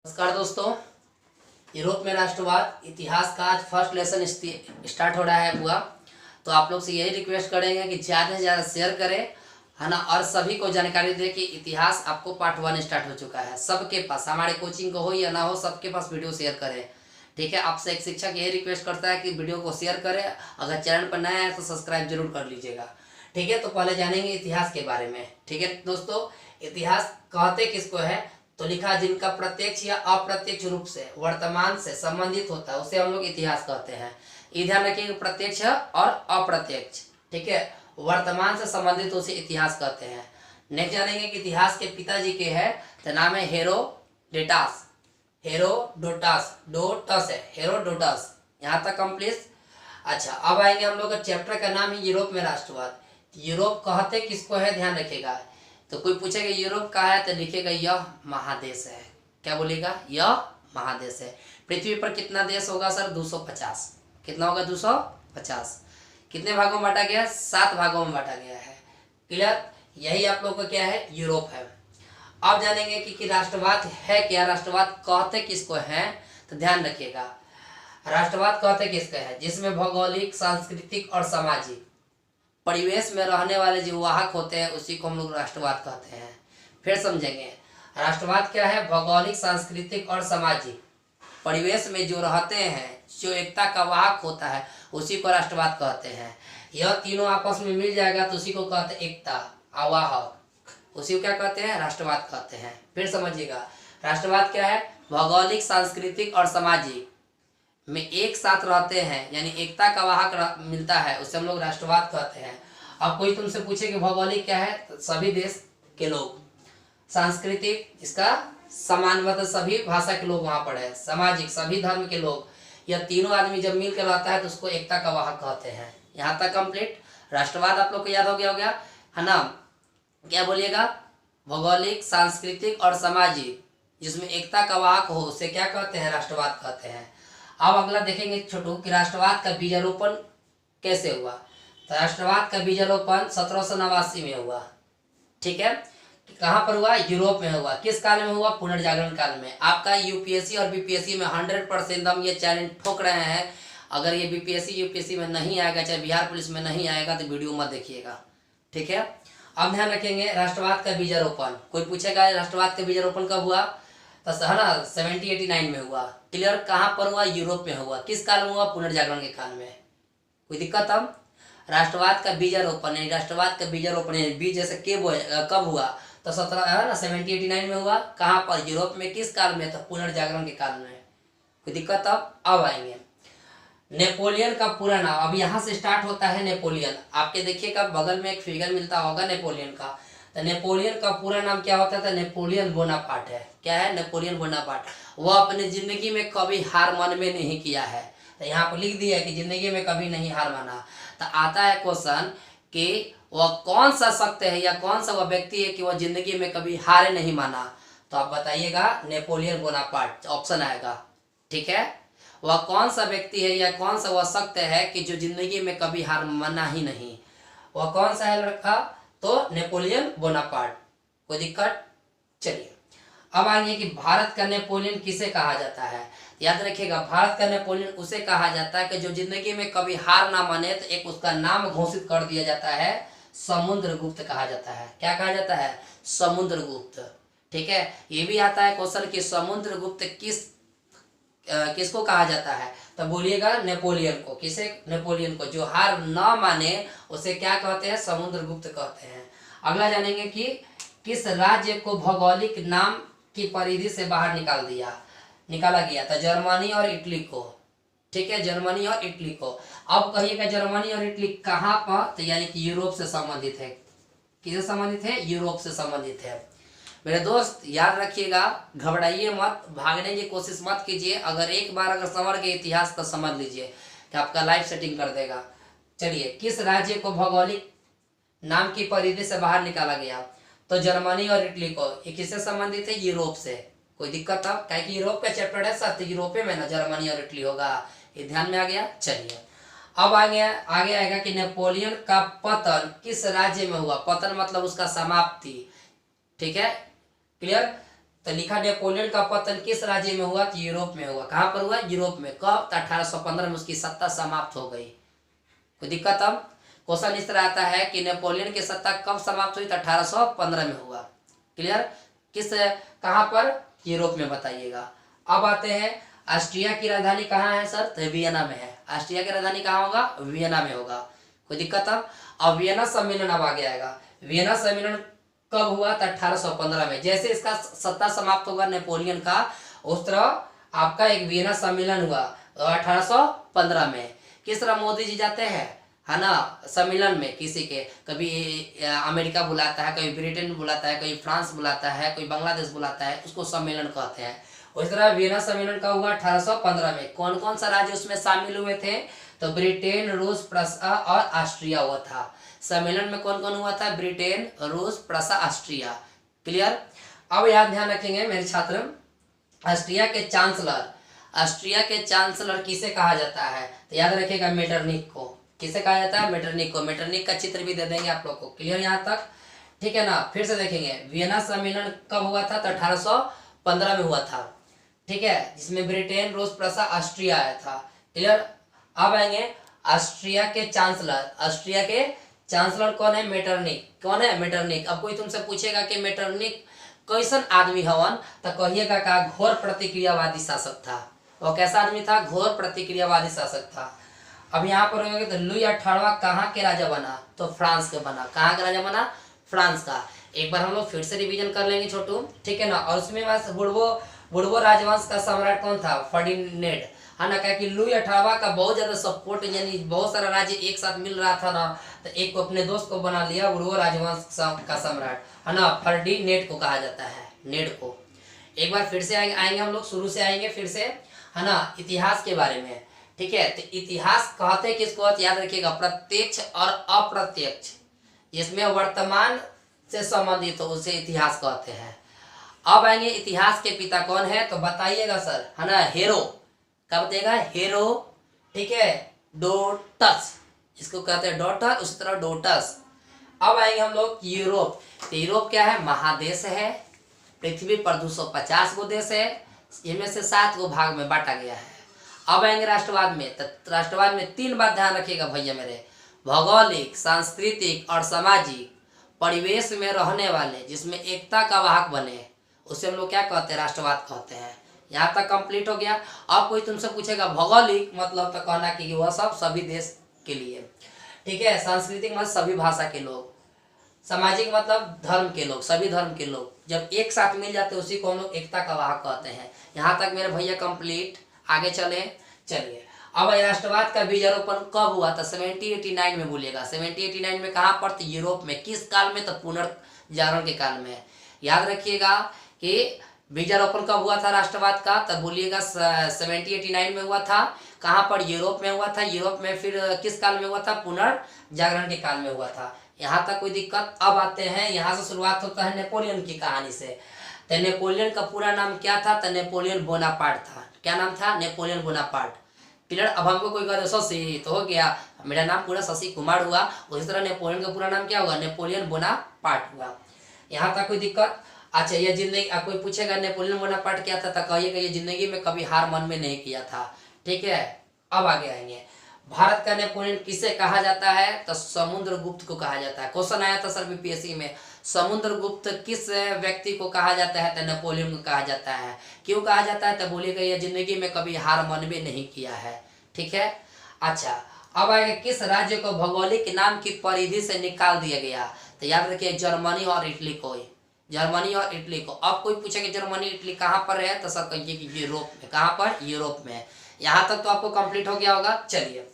नमस्कार दोस्तों, यूरोप में राष्ट्रवाद इतिहास का आज फर्स्ट लेसन स्टार्ट हो रहा है हुआ। तो आप लोग से यही रिक्वेस्ट करेंगे कि ज़्यादा से ज़्यादा शेयर करें, है ना, और सभी को जानकारी दें कि इतिहास आपको पार्ट 1 स्टार्ट हो चुका है। सबके पास, हमारे कोचिंग को हो या ना हो, सबके पास वीडियो शेयर करें। ठीक है, आपसे एक शिक्षक यही रिक्वेस्ट करता है कि वीडियो को शेयर करें। अगर चैनल पर नया है तो सब्सक्राइब जरूर कर लीजिएगा। ठीक है, तो पहले जानेंगे इतिहास के बारे में। ठीक है दोस्तों, इतिहास कहते किसको है? तो लिखा जिनका प्रत्यक्ष या अप्रत्यक्ष रूप से वर्तमान से संबंधित होता है उसे हम लोग इतिहास कहते हैं। ये ध्यान रखिए, प्रत्यक्ष और अप्रत्यक्ष। ठीक है, वर्तमान से संबंधित उसे इतिहास कहते हैं। नेक्स्ट जानेंगे कि इतिहास के पिताजी के है, तो नाम है हेरोडेटास। डोटस है, हेरोडोटस। यहाँ तक कंप्लीट। अच्छा, अब आएंगे हम लोग का चैप्टर का नाम है यूरोप में राष्ट्रवाद। यूरोप कहते किसको है, ध्यान रखिएगा। तो कोई पूछेगा यूरोप कहाँ है, तो लिखेगा यह महादेश है। क्या बोलेगा? यह महादेश है। पृथ्वी पर कितना देश होगा सर? 250। कितना होगा? 250। कितने भागों में बांटा गया? 7 भागों में बांटा गया है। क्लियर? यही आप लोग का क्या है? यूरोप है। अब जानेंगे कि राष्ट्रवाद है क्या, राष्ट्रवाद कहते किसको है। तो ध्यान रखिएगा, राष्ट्रवाद कहते किसको है? जिसमें भौगोलिक, सांस्कृतिक और सामाजिक परिवेश में रहने वाले जो वाहक होते हैं उसी को हम लोग राष्ट्रवाद कहते हैं। फिर समझेंगे, राष्ट्रवाद क्या है? भौगोलिक, सांस्कृतिक और सामाजिक परिवेश में जो रहते हैं, जो एकता का वाहक होता है उसी को राष्ट्रवाद कहते हैं। यह तीनों आपस में मिल जाएगा तो उसी को कहते हैं एकता, आवाहक, उसी को क्या कहते हैं? राष्ट्रवाद कहते हैं। फिर समझिएगा, राष्ट्रवाद क्या है? भौगोलिक, सांस्कृतिक और सामाजिक में एक साथ रहते हैं, यानी एकता का वाहक मिलता है, उसे हम लोग राष्ट्रवाद कहते हैं। अब कोई तुमसे पूछे कि भौगोलिक क्या है, तो सभी देश के लोग। सांस्कृतिक, इसका समान मतलब सभी भाषा के लोग वहां पर है। सामाजिक, सभी धर्म के लोग। यह तीनों आदमी जब मिलकर रहता है तो उसको एकता का वाहक कहते हैं। यहाँ तक कंप्लीट। राष्ट्रवाद आप लोग को याद हो गया है ना? क्या बोलिएगा? भौगोलिक, सांस्कृतिक और सामाजिक जिसमें एकता का वाहक हो उसे क्या कहते हैं? राष्ट्रवाद कहते हैं। अब अगला देखेंगे छोटू कि राष्ट्रवाद का बीजारोपण कैसे हुआ। तो राष्ट्रवाद का बीजारोपण 1789 में हुआ। ठीक है, कहाँ पर हुआ? यूरोप में हुआ। किस काल में हुआ? पुनर्जागरण काल में। आपका यूपीएससी और बीपीएससी में 100% हम ये चैलेंज ठोक रहे हैं। अगर ये बीपीएससी यूपीएससी में नहीं आएगा, चाहे बिहार पुलिस में नहीं आएगा, तो वीडियो मत देखिएगा। ठीक है, अब ध्यान रखेंगे राष्ट्रवाद का बीजारोपण। कोई पूछेगा राष्ट्रवाद का बीजारोपण कब हुआ, तो है ना 1789 में हुआ। क्लियर? कहाँ पर हुआ? यूरोप में हुआ। किस काल में हुआ? पुनर्जागरण के काल में। कोई दिक्कत? अब राष्ट्रवाद का बीजारोपण, राष्ट्रवाद का बीजारोपण बीज जैसे कब हुआ? तो 1789 में हुआ। कहाँ पर? यूरोप में। किस काल में? तो पुनर्जागरण के काल में। कोई दिक्कत? अब आएंगे नेपोलियन का पूरा नाम। अब यहाँ से स्टार्ट होता है नेपोलियन। आपके देखिएगा बगल में एक फिगर मिलता होगा नेपोलियन का। तो नेपोलियन का पूरा नाम क्या होता था? नेपोलियन बोनापार्ट है। क्या है? Napoleon Bonaparte. वह अपने जिंदगी में कभी हार मन में नहीं किया है। तो यहाँ पर लिख दिया कि जिंदगी में कभी नहीं हार माना। तो आता है क्वेश्चन कि वह कौन सा शख्स है या कौन सा वह व्यक्ति है कि वह जिंदगी में कभी हार नहीं माना। तो आप बताइएगा, नेपोलियन बोनापार्ट ऑप्शन आएगा। ठीक है, वह कौन सा व्यक्ति है या कौन सा वह शख्स है कि जो जिंदगी में कभी हार माना ही नहीं। वह कौन सा है लड़का? तो नेपोलियन बोनापार्ट। कोई दिक्कत? चलिए, अब आगे कि भारत का नेपोलियन किसे कहा जाता है। याद रखिएगा, भारत का नेपोलियन उसे कहा जाता है कि जो जिंदगी में कभी हार ना माने। तो एक उसका नाम घोषित कर दिया जाता है, समुद्रगुप्त कहा जाता है। क्या कहा जाता है? समुद्रगुप्त। ठीक है, ये भी आता है क्वेश्चन कि समुद्रगुप्त किसको कहा जाता है। तो बोलिएगा नेपोलियन को। किसे? नेपोलियन को। जो हार न माने उसे क्या कहते हैं? समुद्रगुप्त कहते हैं। अगला जानेंगे कि किस राज्य को भौगोलिक नाम की परिधि से बाहर निकाला गया था। जर्मनी और इटली को। ठीक है, जर्मनी और इटली को। अब कहिएगा जर्मनी और इटली कहाँ पर? तो यानी कि यूरोप से संबंधित है। किससे संबंधित है? यूरोप से संबंधित है। मेरे दोस्त याद रखिएगा, घबराइए मत, भागने की कोशिश मत कीजिए। अगर एक बार अगर समझ गए इतिहास तो समझ लीजिए कि आपका लाइफ सेटिंग कर देगा। चलिए, किस राज्य को भौगोलिक नाम की परिधि से बाहर निकाला गया? तो जर्मनी और इटली को। ये किससे संबंधित है? यूरोप से। कोई दिक्कत? अब क्या कि यूरोप का चैप्टर है सर, तो यूरोप में ना जर्मनी और इटली होगा। ये ध्यान में आ गया। चलिए, अब आगे आएगा कि नेपोलियन का पतन किस राज्य में हुआ। पतन मतलब उसका समाप्ति। ठीक है, क्लियर? तो लिखा नेपोलियन का पतन किस राज्य में हुआ? तो यूरोप में हुआ। कहाँ पर हुआ? यूरोप में। कब? तो 1815 में उसकी सत्ता समाप्त हो गई। कोई दिक्कत? अब क्वेश्चन इस तरह आता है कि नेपोलियन की सत्ता कब समाप्त हुई? तो 1815 में हुआ। क्लियर? किस कहाँ पर? यूरोप में बताइएगा। अब आते हैं ऑस्ट्रिया की राजधानी कहाँ है सर? तो वियना में है। ऑस्ट्रिया की राजधानी कहाँ होगा? वियना में होगा। कोई दिक्कत? अब वियना सम्मेलन अब आगे आएगा। वियना सम्मेलन कब हुआ? तो 1815 में। जैसे इसका सत्ता समाप्त होगा नेपोलियन का, उस तरह आपका एक वियना सम्मेलन हुआ 1815 में। किस तरह मोदी जी जाते हैं, है ना, सम्मेलन में किसी के, कभी अमेरिका बुलाता है, कभी ब्रिटेन बुलाता है, कभी फ्रांस बुलाता है, कोई बांग्लादेश बुलाता है, उसको सम्मेलन कहते हैं। उस तरह वियना सम्मेलन का हुआ 1815 में। कौन कौन सा राज्य उसमें शामिल हुए थे? तो ब्रिटेन, रूस, प्रसा और ऑस्ट्रिया हुआ था। सम्मेलन में कौन कौन हुआ था? ब्रिटेन, रूस, प्रसा, ऑस्ट्रिया। क्लियर? अब याद ध्यान रखेंगे मेरे छात्र, ऑस्ट्रिया के चांसलर, ऑस्ट्रिया के चांसलर किसे कहा जाता है? तो याद रखिएगा मेटरनिक को। किसे कहा जाता है? मेटरनिक को। मेटरनिक का चित्र भी दे देंगे आप लोग को। क्लियर यहाँ तक? ठीक है ना? फिर से देखेंगे वियना सम्मेलन कब हुआ था? तो 1815 में हुआ था। ठीक है, जिसमें ब्रिटेन, रूस, प्रसा, ऑस्ट्रिया आया था। क्लियर? अब आएंगे ऑस्ट्रिया के चांसलर। ऑस्ट्रिया के चांसलर कौन है? मेटरनिक। कौन है? मेटरनिक। अब कोई तुमसे पूछेगा कि मेटरनिक कैसन आदमी हवन, तो कहिएगा का घोर प्रतिक्रियावादी शासक था। वो कैसा आदमी था? घोर प्रतिक्रियावादी शासक था। अब यहाँ पर होगा तो लुई 18वां कहाँ के राजा बना? तो फ्रांस के बना। कहाँ का राजा बना? फ्रांस का। एक बार हम लोग फिर से रिवीजन कर लेंगे छोटू, ठीक है ना? और उसमें बस बुर्बो राजवंश का सम्राट कौन था? फर्डिनेंड, है ना? क्या कि लुई 18वां का बहुत ज्यादा सपोर्ट, यानी बहुत सारा राज्य एक साथ मिल रहा था ना, तो एक को अपने दोस्त को बना लिया बुर्बो राजवंश का सम्राट, है ना? फर्डिनेंड को कहा जाता है, नेड को। एक बार फिर से आएंगे हम लोग, शुरू से आएंगे फिर से, है ना, इतिहास के बारे में। ठीक है, तो इतिहास कहते किसको? याद रखिएगा, प्रत्यक्ष और अप्रत्यक्ष, इसमें वर्तमान से संबंधित हो उसे इतिहास कहते हैं। अब आएंगे इतिहास के पिता कौन है? तो बताइएगा सर, है ना? हेरो। क्या बताइएगा? हेरो। ठीक है, डोटस, इसको कहते हैं डॉटर, उसी तरह डोटस। अब आएंगे हम लोग यूरोप। तो यूरोप क्या है? महादेश है। पृथ्वी पर 250 गो देश है, इनमें से 7 गो भाग में बांटा गया है। अब आएंगे राष्ट्रवाद में। तो राष्ट्रवाद में 3 बात ध्यान रखिएगा भैया मेरे, भौगोलिक, सांस्कृतिक और सामाजिक परिवेश में रहने वाले, जिसमें एकता का वाहक बने, उसे हम लोग क्या कहते हैं? राष्ट्रवाद कहते हैं। यहाँ तक कंप्लीट हो गया। अब कोई तुमसे पूछेगा भौगोलिक मतलब, तो कहना कि वह सब सभी देश के लिए, ठीक है। सांस्कृतिक मतलब सभी भाषा के लोग, सामाजिक मतलब धर्म के लोग, सभी धर्म के लोग जब एक साथ मिल जाते हैं उसी को हम लोग एकता का वाहक कहते हैं। यहाँ तक मेरे भैया कंप्लीट। आगे चलिए अब राष्ट्रवाद का बीजारोपण कब हुआ था? 1789 में बोलिएगा। 1789 में कहाँ पर? तो यूरोप में। किस काल में? तो पुनर्जागरण के काल में। याद रखिएगा कि बीजारोपण कब हुआ था राष्ट्रवाद का? तब बोलिएगा 1789 में हुआ था। कहाँ पर? यूरोप में हुआ था। यूरोप में फिर किस काल में हुआ था? पुनर्जागरण के काल में हुआ था। यहाँ तक कोई दिक्कत? अब आते हैं, यहाँ से शुरुआत होता है नेपोलियन की कहानी से। तो नेपोलियन का पूरा नाम क्या था? तो नेपोलियन बोनापार्ट था। क्या नाम था? Napoleon Bonaparte. क्लियर? अब हमको कोई कहते शशि, तो हो गया, मेरा नाम पूरा शशि कुमार हुआ। उसी तरह नेपोलियन का पूरा नाम क्या हुआ? नेपोलियन बोनापार्ट हुआ। यहाँ तक कोई दिक्कत? अच्छा, ये जिंदगी, कोई पूछेगा नेपोलियन बोनापार्ट क्या था, तो कहिएगा ये जिंदगी में कभी हार मन में नहीं किया था। ठीक है, अब आगे आएंगे। भारत का नेपोलियन किसे कहा जाता है? तो समुद्रगुप्त को कहा जाता है। क्वेश्चन आया था सर बीपीएससी में, समुद्रगुप्त किस व्यक्ति को कहा जाता है? तो नेपोलियन को कहा जाता है। क्यों कहा जाता है? तो बोलिएगा ये जिंदगी में कभी हार मन में नहीं किया है। ठीक है, अच्छा अब आएगा, किस राज्य को भौगोलिक नाम की परिधि से निकाल दिया गया? तो याद रखिए जर्मनी और इटली को, जर्मनी और इटली को। अब कोई पूछेगा जर्मनी इटली कहाँ पर है? तो सर कहिए कि यूरोप में। कहाँ पर? यूरोप में। यहाँ तक तो आपको कंप्लीट हो गया होगा। चलिए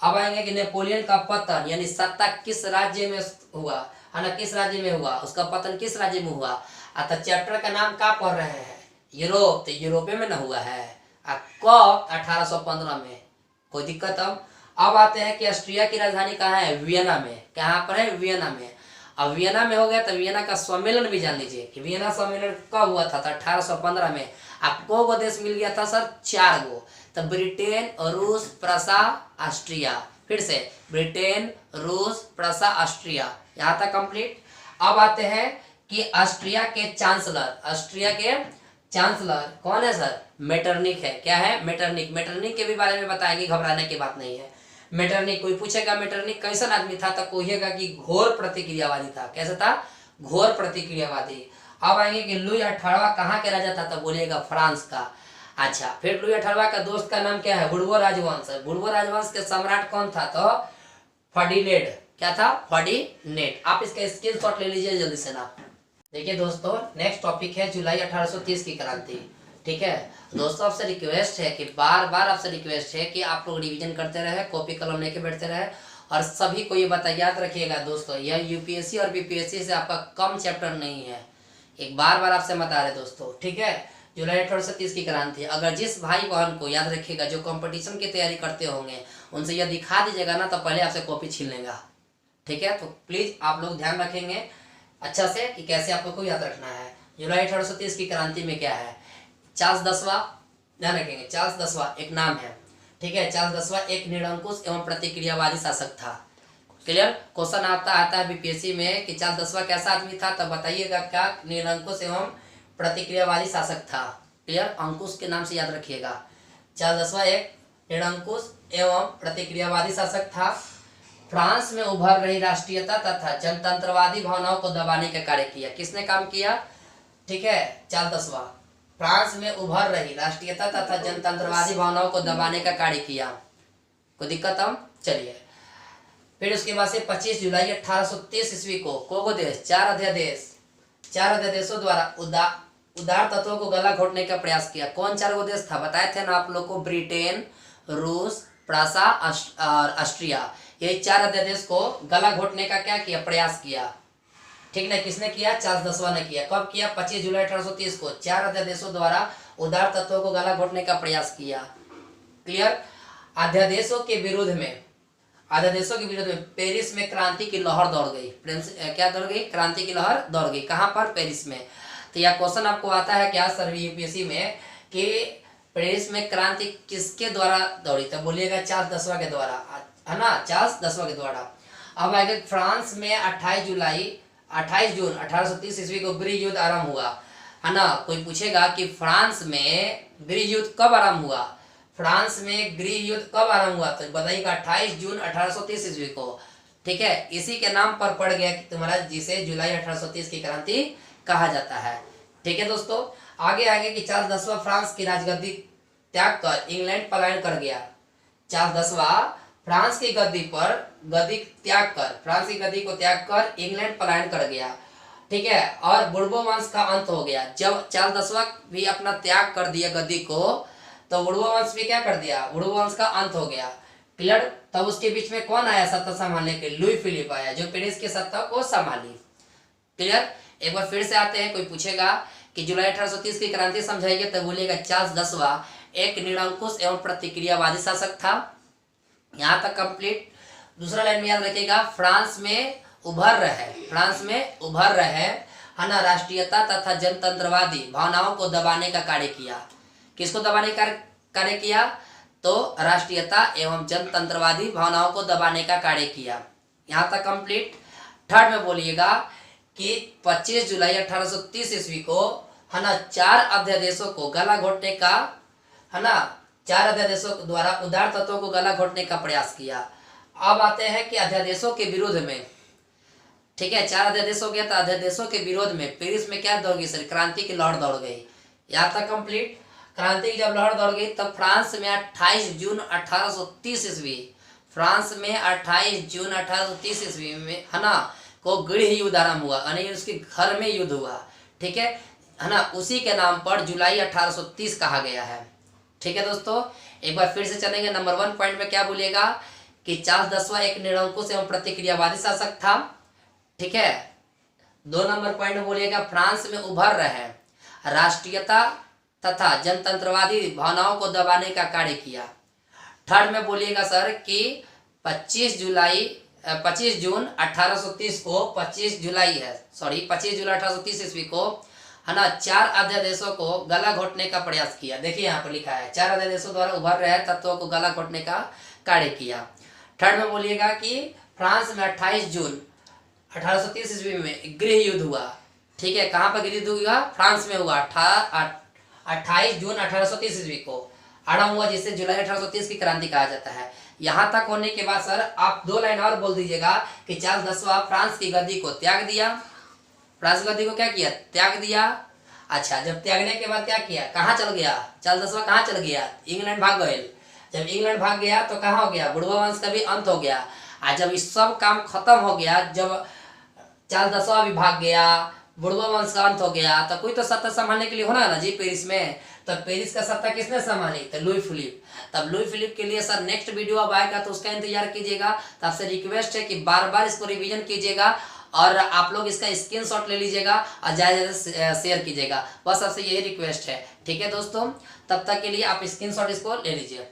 अब आएंगे कि नेपोलियन का पतन यानी सत्ता किस राज्य में हुआ, है ना? किस राज्य में हुआ? उसका पतन किस राज्य में हुआ? तो चैप्टर का नाम क्या पढ़ रहे हैं? यूरोप। तो यूरोप में ना हुआ है। कब? 1815 में। कोई दिक्कत? अब आते हैं कि ऑस्ट्रिया की राजधानी कहाँ है? वियना में। कहाँ पर है? वियना में। अब वियना में हो गया तो वियना का सम्मेलन भी जान लीजिए कि वियना सम्मेलन कब हुआ था? तो 1815 में। आपको वो देश मिल गया था सर? 4 गो। तो ब्रिटेन, रूस, प्रसा, ऑस्ट्रिया। फिर से ब्रिटेन, रूस, प्रसा, ऑस्ट्रिया। यहाँ तक कंप्लीट। अब आते हैं कि ऑस्ट्रिया के चांसलर कौन है सर? मेटरनिक है। क्या है? मेटरनिक। मेटरनिक के भी बारे में बताएंगे, घबराने की बात नहीं है। मेटरनिक, कोई पूछेगा मेटरनिक कैसा आदमी था, तो कहिएगा कि घोर प्रतिक्रियावादी था। कैसा था? घोर प्रतिक्रियावादी। अब आएंगे कि लुई 18वां कहाँ के राजा था, तो बोलिएगा फ्रांस का। अच्छा, फिर लुई 18वां का दोस्त का नाम क्या है? बुर्बो राजवंश। बुर्बो राजवंश के सम्राट कौन था, तो फर्डिनेंड। क्या था? फर्डिनेंड। आप इसका स्क्रीनशॉट ले लीजिए जल्दी से ना। देखिए दोस्तों, नेक्स्ट टॉपिक है जुलाई 1830 की क्रांति। ठीक है दोस्तों, आपसे रिक्वेस्ट है कि बार बार आपसे रिक्वेस्ट है कि आप लोग रिवीजन करते रहे, कॉपी कलम लेके बैठते रहे, और सभी को ये बात याद रखिएगा दोस्तों, यह यूपीएससी और बीपीएससी से आपका कम चैप्टर नहीं है। एक बार बार आपसे बता रहे दोस्तों। ठीक है, जुलाई 1830 की क्रांति। अगर जिस भाई बहन को याद रखिएगा जो कंपटीशन की तैयारी करते होंगे, उनसे यह दिखा दीजिएगा ना, तो पहले आपसे कॉपी छीन लेगा। ठीक है, तो प्लीज आप लोग ध्यान रखेंगे अच्छा से कि कैसे आप लोग को याद रखना है। जुलाई 1830 की क्रांति में क्या है? चार्ल्स 10वां, ध्यान रखेंगे, चार्ल्स 10वां एक नाम है। ठीक है, चार्ल्स 10वां एक निरंकुश एवं प्रतिक्रियावादी शासक था। क्लियर? क्वेश्चन आता है बीपीएससी में कि चार्ल्स 10वां कैसा आदमी था, तब बताइएगा क्या? निरंकुश एवं प्रतिक्रियावादी शासक था। क्लियर? अंकुश के नाम से याद रखिएगा। चार्ल्स 10वां एक निरंकुश एवं प्रतिक्रियावादी शासक था। फ्रांस में उभर रही राष्ट्रीयता तथा जनतंत्रवादी भावनाओं को दबाने का कार्य किया। किसने काम किया? ठीक है, चार्ल्स 10वां फ्रांस में उभर रही राष्ट्रीयता तथा जनतंत्रवादी भावनाओं को दबाने का कार्य किया। कोई दिक्कत? हम चलिए फिर उसके बाद से 25 जुलाई 1830 ईस्वी को कोगो देश चार अध्यादेशों द्वारा उदार तत्वों को गला घोटने का प्रयास किया। कौन चार देश था? बताए थे ना आप लोग को, ब्रिटेन, रूस, प्रासा और ऑस्ट्रिया। ये चार अध्यादेश को गला घोटने का क्या किया? प्रयास किया। ठीक ना? किसने किया? चार्ल्स 10वां ने किया। कब किया? 25 जुलाई 1830 को चार अध्यादेशों द्वारा उदार तत्वों को गला घोटने का प्रयास किया। क्लियर? अध्यादेशों के विरोध में पेरिस में क्रांति की लहर दौड़ गई। क्या दौड़ गई? क्रांति की लहर दौड़ गई। कहां पर? पेरिस में। तो यह क्वेश्चन आपको आता है क्या सर यूपीएससी में कि पेरिस में क्रांति किसके द्वारा दौड़ी? तो बोलिएगा चार्ल्स 10वां के द्वारा, है ना? चार्ल्स 10वां के द्वारा। अब आएगा फ्रांस में 28 जून 1830 ईस्वी को गृह युद्ध आरंभ हुआ, है ना? कोई पूछेगा कि फ्रांस में गृह युद्ध कब आरंभ हुआ? फ्रांस में गृह युद्ध कब आरंभ हुआ? तो बताइएगा 28 जून 1830 ईस्वी को। ठीक है, इसी के नाम पर पड़ गया कि तुम्हारा जिसे जुलाई 1830 की क्रांति कहा जाता है। ठीक है दोस्तों, आगे कि चार्ल्स 10वां फ्रांस की राजगद्दी त्याग कर इंग्लैंड पलायन कर गया। चार्ल्स 10वां फ्रांस की गद्दी को त्याग कर इंग्लैंड पलायन कर गया। ठीक है, और बुर्बो वंश का अंत हो गया। जब चार्ल्स 10वां भी अपना त्याग कर दिया गद्दी को, तो बुर्बो वंश भी क्या कर दिया? बुर्बो वंश का अंत हो गया। क्लियर? तब उसके बीच में कौन आया सत्ता संभालने के? लुई फिलिप आया, जो पेरिस की सत्ता को संभाली। क्लियर? एक बार फिर से आते हैं, कोई पूछेगा कि जुलाई 1830 की क्रांति समझाइए, तो बोलिएगा चार्ल्स 10वां एक निरंकुश एवं प्रतिक्रियावादी शासक था। यहाँ तक कंप्लीट। दूसरा लाइन में याद रखिएगा, फ्रांस में उभर रहे है ना राष्ट्रीयता तथा जनतंत्रवादी भावनाओं को दबाने का कार्य किया। किसको दबाने का कार्य किया? तो राष्ट्रीयता एवं जनतंत्रवादी भावनाओं को दबाने का कार्य किया। यहाँ तक कंप्लीट। थर्ड में बोलिएगा कि 25 जुलाई 1830 ईस्वी को, है ना, चार अध्यादेशों को गला घोटने का, है ना, चार अध्यादेशों द्वारा उदार तत्वों को गला घोटने का प्रयास किया। अब आते हैं कि अध्यादेशों के विरोध में, ठीक है, चार अध्यादेश हो गया, तो अध्यादेशों के विरोध में पेरिस में क्या दौड़ गई सर? क्रांति की लहर दौड़ गई। यहाँ तक कंप्लीट। क्रांति की जब लहर दौड़ गई, तब फ्रांस में 28 जून 1830 ईस्वी, फ्रांस में 28 जून 1830 ईस्वी में, है ना, को गृह युद्ध आरंभ हुआ, यानी उसके घर में युद्ध हुआ। ठीक है ना? उसी के नाम पर जुलाई 1830 कहा गया है। ठीक है दोस्तों, एक बार फिर से चलेंगे। नंबर 1 पॉइंट में क्या बोलिएगा कि चार्ल्स 10वां एक निरंकुश एवं प्रतिक्रियावादी शासक था। ठीक है। 2 नंबर पॉइंट में बोलिएगा फ्रांस में उभर रहे राष्ट्रीयता तथा जनतंत्रवादी भावनाओं को दबाने का कार्य किया। थर्ड में बोलिएगा सर कि 25 जून 1830 को 25 जुलाई 1830 ईस्वी को, है ना, चार अध्यादेशों को गला घोटने का प्रयास किया। देखिए यहाँ पर लिखा है, चार अध्यादेशों द्वारा उभर रहे तत्वों को गला घोटने का कार्य किया। थर्ड में बोलिएगा कि फ्रांस में 28 जून 1830 ईस्वी में गृह युद्ध हुआ। ठीक है, कहाँ पर युद्ध हुआ? फ्रांस में हुआ 28 जून 1830 ईस्वी को आरंभ हुआ, जिसे जुलाई 1830 की क्रांति कहा जाता है। यहाँ तक होने के बाद सर आप 2 लाइन और बोल दीजिएगा कि चार्ल्स 10वां फ्रांस की गद्दी को त्याग दिया। फ्रांस गद्दी को क्या किया? त्याग दिया। अच्छा, जब त्यागने के बाद क्या किया? कहाँ चल गया? चार्ल्स 10वां कहाँ चल गया? इंग्लैंड भाग गए। जब इंग्लैंड भाग गया तो कहाँ हो गया? बुढ़वा वंश का भी अंत हो गया। आज जब इस सब काम खत्म हो गया, जब चार्ल्स 10वां भी भाग गया, बुढ़वा वंश का अंत हो गया, तो कोई तो सत्ता संभालने के लिए होना ना जी पेरिस में। तो पेरिस का सत्ता किसने संभाली? तो लुई फिलिप। तब लुई फिलिप के लिए सर नेक्स्ट वीडियो अब आएगा तो उसका इंतजार कीजिएगा। तो आपसे रिक्वेस्ट है कि बार बार इसको रिवीजन कीजिएगा और आप लोग इसका स्क्रीनशॉट ले लीजिएगा और ज़्यादा से शेयर कीजिएगा। बस आपसे यही रिक्वेस्ट है। ठीक है दोस्तों, तब तक के लिए आप स्क्रीनशॉट इसको ले लीजिए।